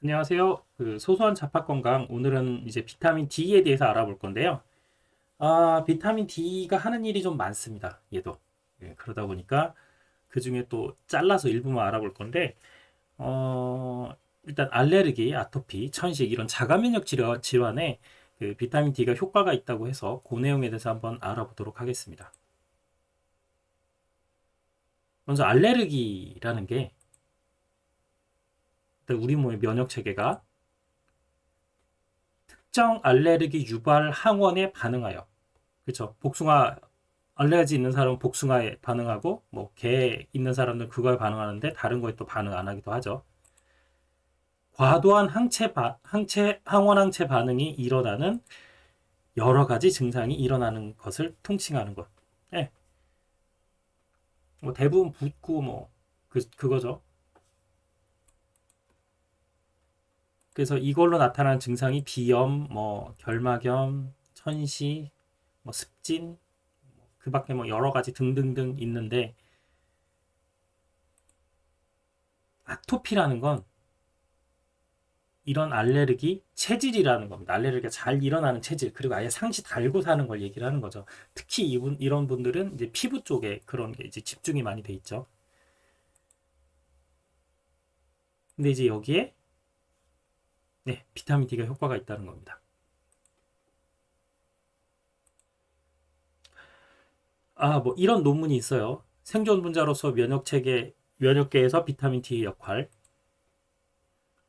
안녕하세요. 소소한 자파 건강. 오늘은 이제 비타민 D에 대해서 알아볼 건데요. 비타민 D가 하는 일이 좀 많습니다. 얘도. 예, 그러다 보니까 그 중에 또 잘라서 일부만 알아볼 건데, 일단 알레르기, 아토피, 천식 이런 자가 면역 질환에 그 비타민 D가 효과가 있다고 해서 그 내용에 대해서 한번 알아보도록 하겠습니다. 먼저 알레르기라는 게 일단 우리 몸의 면역 체계가 특정 알레르기 유발 항원에 반응하여, 그렇죠. 복숭아 알레르기 있는 사람은 복숭아에 반응하고 뭐 게 있는 사람들은 그거에 반응하는데 다른 거에 또 반응 안 하기도 하죠. 과도한 항원 항체 반응이 일어나는 여러 가지 증상이 일어나는 것을 통칭하는 것. 예. 뭐 대부분 붓고 뭐 그거죠. 그래서 이걸로 나타나는 증상이 비염, 뭐 결막염, 천시, 뭐 습진, 그 밖에 뭐 여러 가지 등등등 있는데 아토피라는 건 이런 알레르기 체질이라는 겁니다. 알레르기가 잘 일어나는 체질, 그리고 아예 상시 달고 사는 걸 얘기를 하는 거죠. 특히 이런 분들은 이제 피부 쪽에 그런 게 이제 집중이 많이 돼 있죠. 근데 이제 여기에 네, 비타민 D가 효과가 있다는 겁니다. 뭐 이런 논문이 있어요. 생존 분자로서 면역계에서 비타민 D의 역할.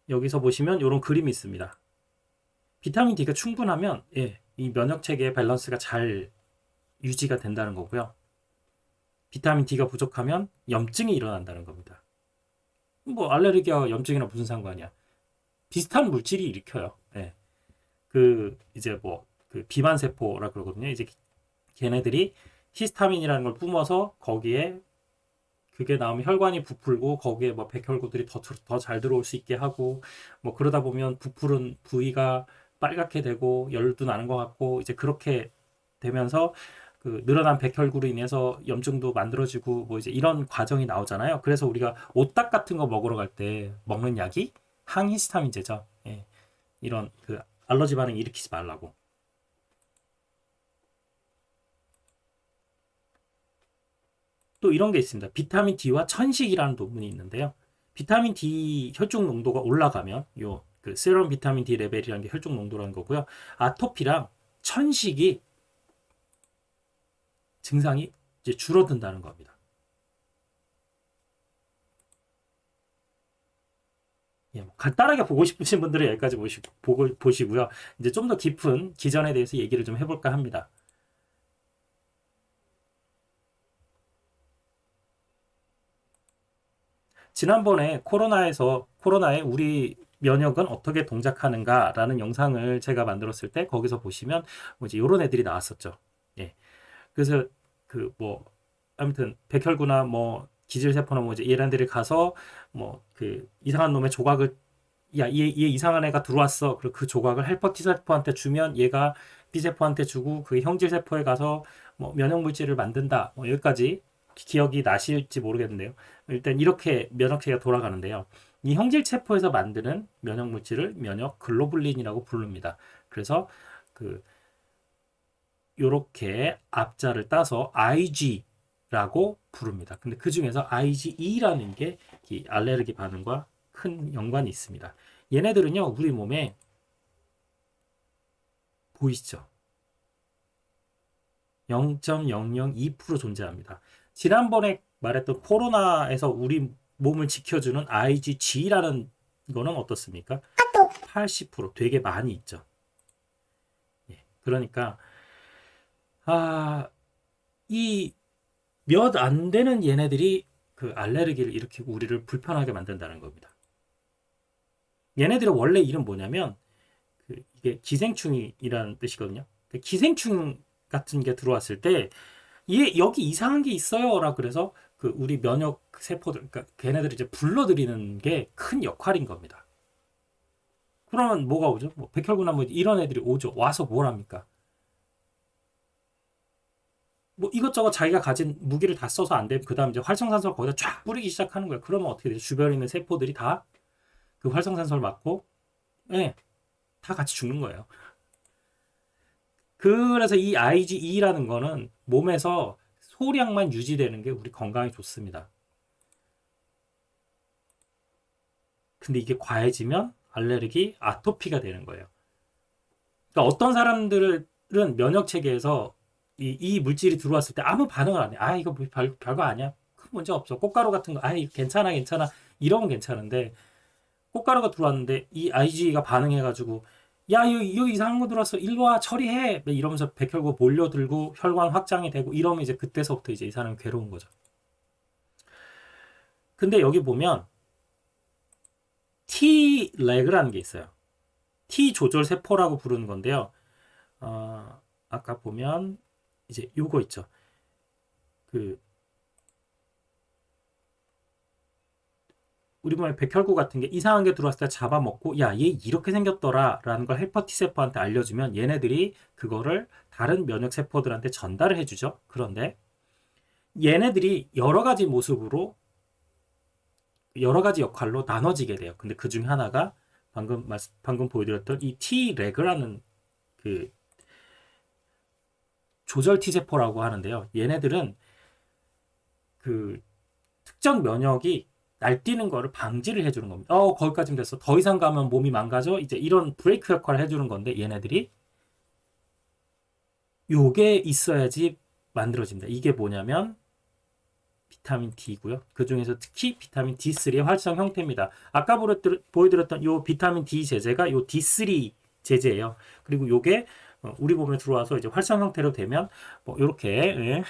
여기서 보시면 이런 그림이 있습니다. 비타민 D가 충분하면 예, 이 면역 체계의 밸런스가 잘 유지가 된다는 거고요. 비타민 D가 부족하면 염증이 일어난다는 겁니다. 뭐 알레르기와 염증이랑 무슨 상관이야? 비슷한 물질이 일으켜요. 예. 이제 뭐 그 비만 세포라 그러거든요. 이제 걔네들이 히스타민이라는 걸 뿜어서 거기에 그게 나오면 혈관이 부풀고 거기에 뭐 백혈구들이 더 잘 들어올 수 있게 하고 뭐 그러다 보면 부풀은 부위가 빨갛게 되고 열도 나는 것 같고 이제 그렇게 되면서 그 늘어난 백혈구로 인해서 염증도 만들어지고 뭐 이제 이런 과정이 나오잖아요. 그래서 우리가 오딱 같은 거 먹으러 갈 때 먹는 약이 항히스타민제죠. 예. 이런 그 알러지 반응 일으키지 말라고. 또 이런 게 있습니다. 비타민 D와 천식이라는 논문이 있는데요. 비타민 D 혈중 농도가 올라가면 그 세럼 비타민 D 레벨이라는 게 혈중 농도라는 거고요. 아토피랑 천식이 증상이 이제 줄어든다는 겁니다. 예, 뭐 간단하게 보고 싶으신 분들은 여기까지 보시고요. 이제 좀 더 깊은 기전에 대해서 얘기를 좀 해볼까 합니다. 지난번에 코로나에 우리 면역은 어떻게 동작하는가라는 영상을 제가 만들었을 때 거기서 보시면 뭐 이제 이런 애들이 나왔었죠. 예. 그래서 뭐 아무튼 백혈구나 뭐 기질세포나 뭐 이제 이런 데를 가서 뭐 그 이상한 놈의 조각을 얘 이상한 애가 들어왔어. 그리고 그 조각을 헬퍼 T세포한테 주면 얘가 B세포한테 주고 그 형질세포에 가서 뭐 면역물질을 만든다. 뭐 여기까지 기억이 나실지 모르겠는데요. 일단 이렇게 면역체계가 돌아가는데요. 이 형질세포에서 만드는 면역물질을 면역 글로불린이라고 부릅니다. 그래서 그 요렇게 앞자를 따서 Ig라고 부릅니다. 근데 그 중에서 IgE라는 게 이 알레르기 반응과 큰 연관이 있습니다. 얘네들은요, 우리 몸에 보이시죠? 0.002% 존재합니다. 지난번에 말했던 코로나에서 우리 몸을 지켜주는 IgG라는 거는 어떻습니까? 80% 되게 많이 있죠. 예, 그러니까 이 몇 안 되는 얘네들이 그 알레르기를 일으키고 우리를 불편하게 만든다는 겁니다. 얘네들의 원래 이름 뭐냐면 이게 기생충이라는 뜻이거든요. 그 기생충 같은 게 들어왔을 때 얘 여기 이상한 게 있어요라 그래서 그 우리 면역 세포들 그러니까 걔네들을 이제 불러들이는 게 큰 역할인 겁니다. 그러면 뭐가 오죠? 뭐 백혈구나 뭐 이런 애들이 오죠. 와서 뭘 합니까? 뭐 이것저것 자기가 가진 무기를 다 써서 안 되면 그다음 이제 활성산소를 거기다 쫙 뿌리기 시작하는 거예요. 그러면 어떻게 되죠? 주변에 있는 세포들이 다 그 활성산소를 맞고, 예, 다 같이 죽는 거예요. 그래서 이 IgE라는 거는 몸에서 소량만 유지되는 게 우리 건강에 좋습니다. 근데 이게 과해지면 알레르기, 아토피가 되는 거예요. 그러니까 어떤 사람들은 면역 체계에서 이 물질이 들어왔을 때 아무 반응을 안 해. 아, 이거 뭐 별거 아니야. 큰 문제 없어. 꽃가루 같은 거, 아, 이거 괜찮아, 괜찮아. 이러면 괜찮은데, 꽃가루가 들어왔는데 이 IgE가 반응해가지고, 야, 이거 이상한 거 들어왔어. 일로 와, 처리해. 이러면서 백혈구 몰려들고 혈관 확장이 되고 이러면 이제 그때서부터 이제 이 사람이 괴로운 거죠. 근데 여기 보면 T레그라는 게 있어요. T 조절 세포라고 부르는 건데요. 아까 보면 이제 요거 있죠. 그 우리 몸에 백혈구 같은 게 이상한 게 들어왔을 때 잡아먹고 야, 얘 이렇게 생겼더라 라는 걸 헬퍼 T세포한테 알려주면 얘네들이 그거를 다른 면역 세포들한테 전달을 해주죠. 그런데 얘네들이 여러 가지 모습으로 여러 가지 역할로 나눠지게 돼요. 근데 그 중에 하나가 방금 보여드렸던 이 T레그라는 그 조절 T세포라고 하는데요. 얘네들은 그 특정 면역이 날뛰는 거를 방지를 해주는 겁니다. 거기까지는 됐어. 더 이상 가면 몸이 망가져. 이제 이런 브레이크 역할을 해주는 건데 얘네들이 요게 있어야지 만들어진다. 이게 뭐냐면 비타민 D고요. 그 중에서 특히 비타민 D3의 활성 형태입니다. 아까 보여드렸던 요 비타민 D 제제가 요 D3 제제예요. 그리고 요게 우리 몸에 들어와서 이제 활성 형태로 되면 뭐 이렇게 예.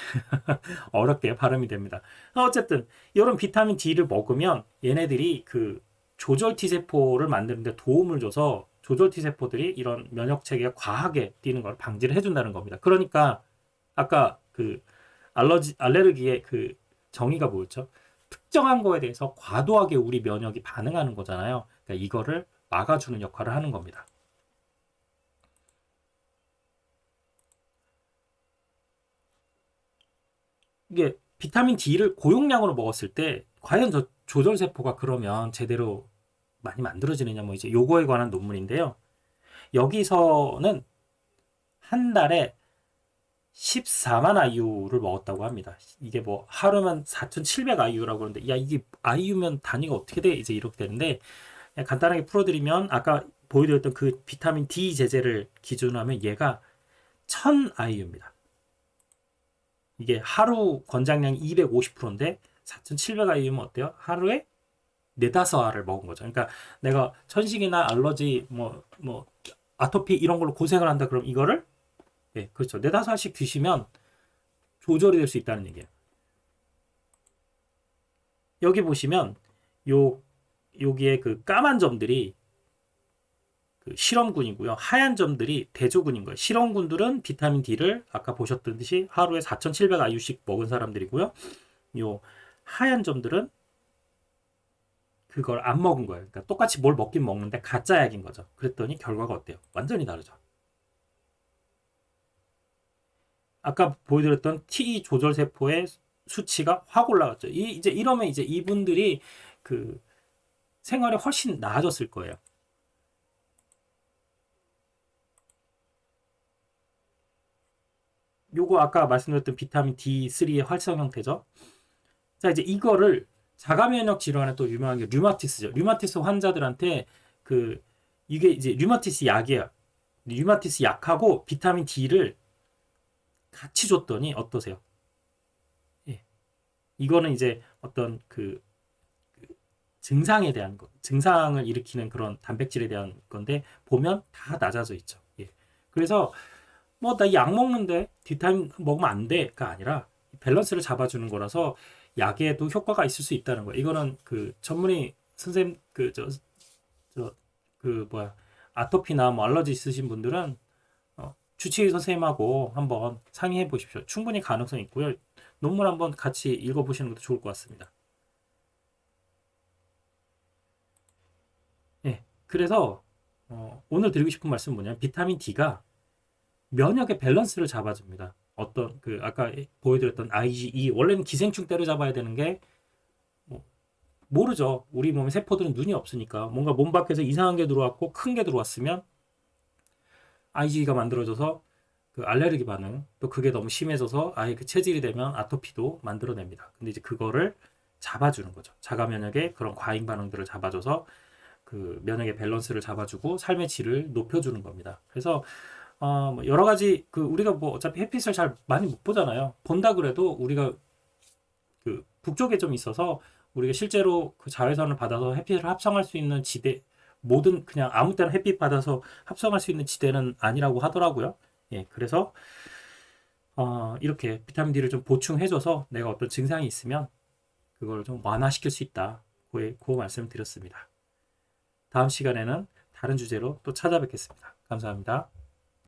어렵게 발음이 됩니다. 어쨌든 이런 비타민 D를 먹으면 얘네들이 그 조절 T 세포를 만드는데 도움을 줘서 조절 T 세포들이 이런 면역 체계가 과하게 뛰는 걸 방지를 해준다는 겁니다. 그러니까 아까 그 알레르기의 그 정의가 뭐였죠? 특정한 거에 대해서 과도하게 우리 면역이 반응하는 거잖아요. 그러니까 이거를 막아주는 역할을 하는 겁니다. 이게 비타민 D를 고용량으로 먹었을 때 과연 저 조절세포가 그러면 제대로 많이 만들어지느냐 뭐 이제 요거에 관한 논문인데요. 여기서는 한 달에 14만 IU를 먹었다고 합니다. 이게 뭐 하루면 4,700 IU라고 그러는데 야 이게 IU면 단위가 어떻게 돼? 이제 이렇게 되는데 간단하게 풀어드리면 아까 보여드렸던 그 비타민 D 제제를 기준으로 하면 얘가 1000 IU입니다. 이게 하루 권장량이 250%인데 4,700 IU면 어때요? 하루에 4-5알을 먹은 거죠. 그러니까 내가 천식이나 알러지 뭐 아토피 이런 걸로 고생을 한다 그럼 이거를 네, 그렇죠. 4-5알씩 드시면 조절이 될 수 있다는 얘기예요. 여기 보시면 여기에 그 까만 점들이 그 실험군이고요. 하얀 점들이 대조군인 거예요. 실험군들은 비타민 D를 아까 보셨듯이 하루에 4,700 IU씩 먹은 사람들이고요. 요 하얀 점들은 그걸 안 먹은 거예요. 그러니까 똑같이 뭘 먹긴 먹는데 가짜 약인 거죠. 그랬더니 결과가 어때요? 완전히 다르죠. 아까 보여드렸던 T 조절 세포의 수치가 확 올라갔죠. 이제 이러면 이제 이분들이 그 생활이 훨씬 나아졌을 거예요. 요거 아까 말씀드렸던 비타민 D3의 활성 형태죠. 자, 이제 이거를 자가 면역 질환에 또 유명한 게 류마티스죠. 류마티스 환자들한테 그 이게 이제 류마티스 약이에요. 류마티스 약하고 비타민 D를 같이 줬더니 어떠세요? 예. 이거는 이제 어떤 그 증상에 대한 거, 증상을 일으키는 그런 단백질에 대한 건데 보면 다 낮아져 있죠. 예. 그래서 뭐 나 약 먹는데 비타민 먹으면 안 돼가 아니라 밸런스를 잡아주는 거라서 약에도 효과가 있을 수 있다는 거예요. 이거는 그 전문의 선생님 그 뭐야 아토피나 뭐 알러지 있으신 분들은 주치의 선생님하고 한번 상의해 보십시오. 충분히 가능성 있고요. 논문 한번 같이 읽어보시는 것도 좋을 것 같습니다. 예, 그래서 오늘 드리고 싶은 말씀은 뭐냐면 비타민 D가 면역의 밸런스를 잡아줍니다. 어떤 아까 보여드렸던 IgE 원래는 기생충 때려잡아야 되는 게뭐 모르죠. 우리 몸의 세포들은 눈이 없으니까 뭔가 몸 밖에서 이상한 게 들어왔고 큰 게 들어왔으면 IgE가 만들어져서 그 알레르기 반응, 또 그게 너무 심해져서 아예 그 체질이 되면 아토피도 만들어냅니다. 근데 이제 그거를 잡아주는 거죠. 자가 면역의 그런 과잉 반응들을 잡아줘서 그 면역의 밸런스를 잡아주고 삶의 질을 높여주는 겁니다. 그래서 뭐 여러 가지 그 우리가 뭐 어차피 햇빛을 잘 많이 못 보잖아요. 본다 그래도 우리가 그 북쪽에 좀 있어서 우리가 실제로 그 자외선을 받아서 햇빛을 합성할 수 있는 지대, 모든 그냥 아무 때나 햇빛 받아서 합성할 수 있는 지대는 아니라고 하더라고요. 예, 그래서 이렇게 비타민 D를 좀 보충해줘서 내가 어떤 증상이 있으면 그걸 좀 완화시킬 수 있다. 그 말씀 드렸습니다. 다음 시간에는 다른 주제로 또 찾아뵙겠습니다. 감사합니다.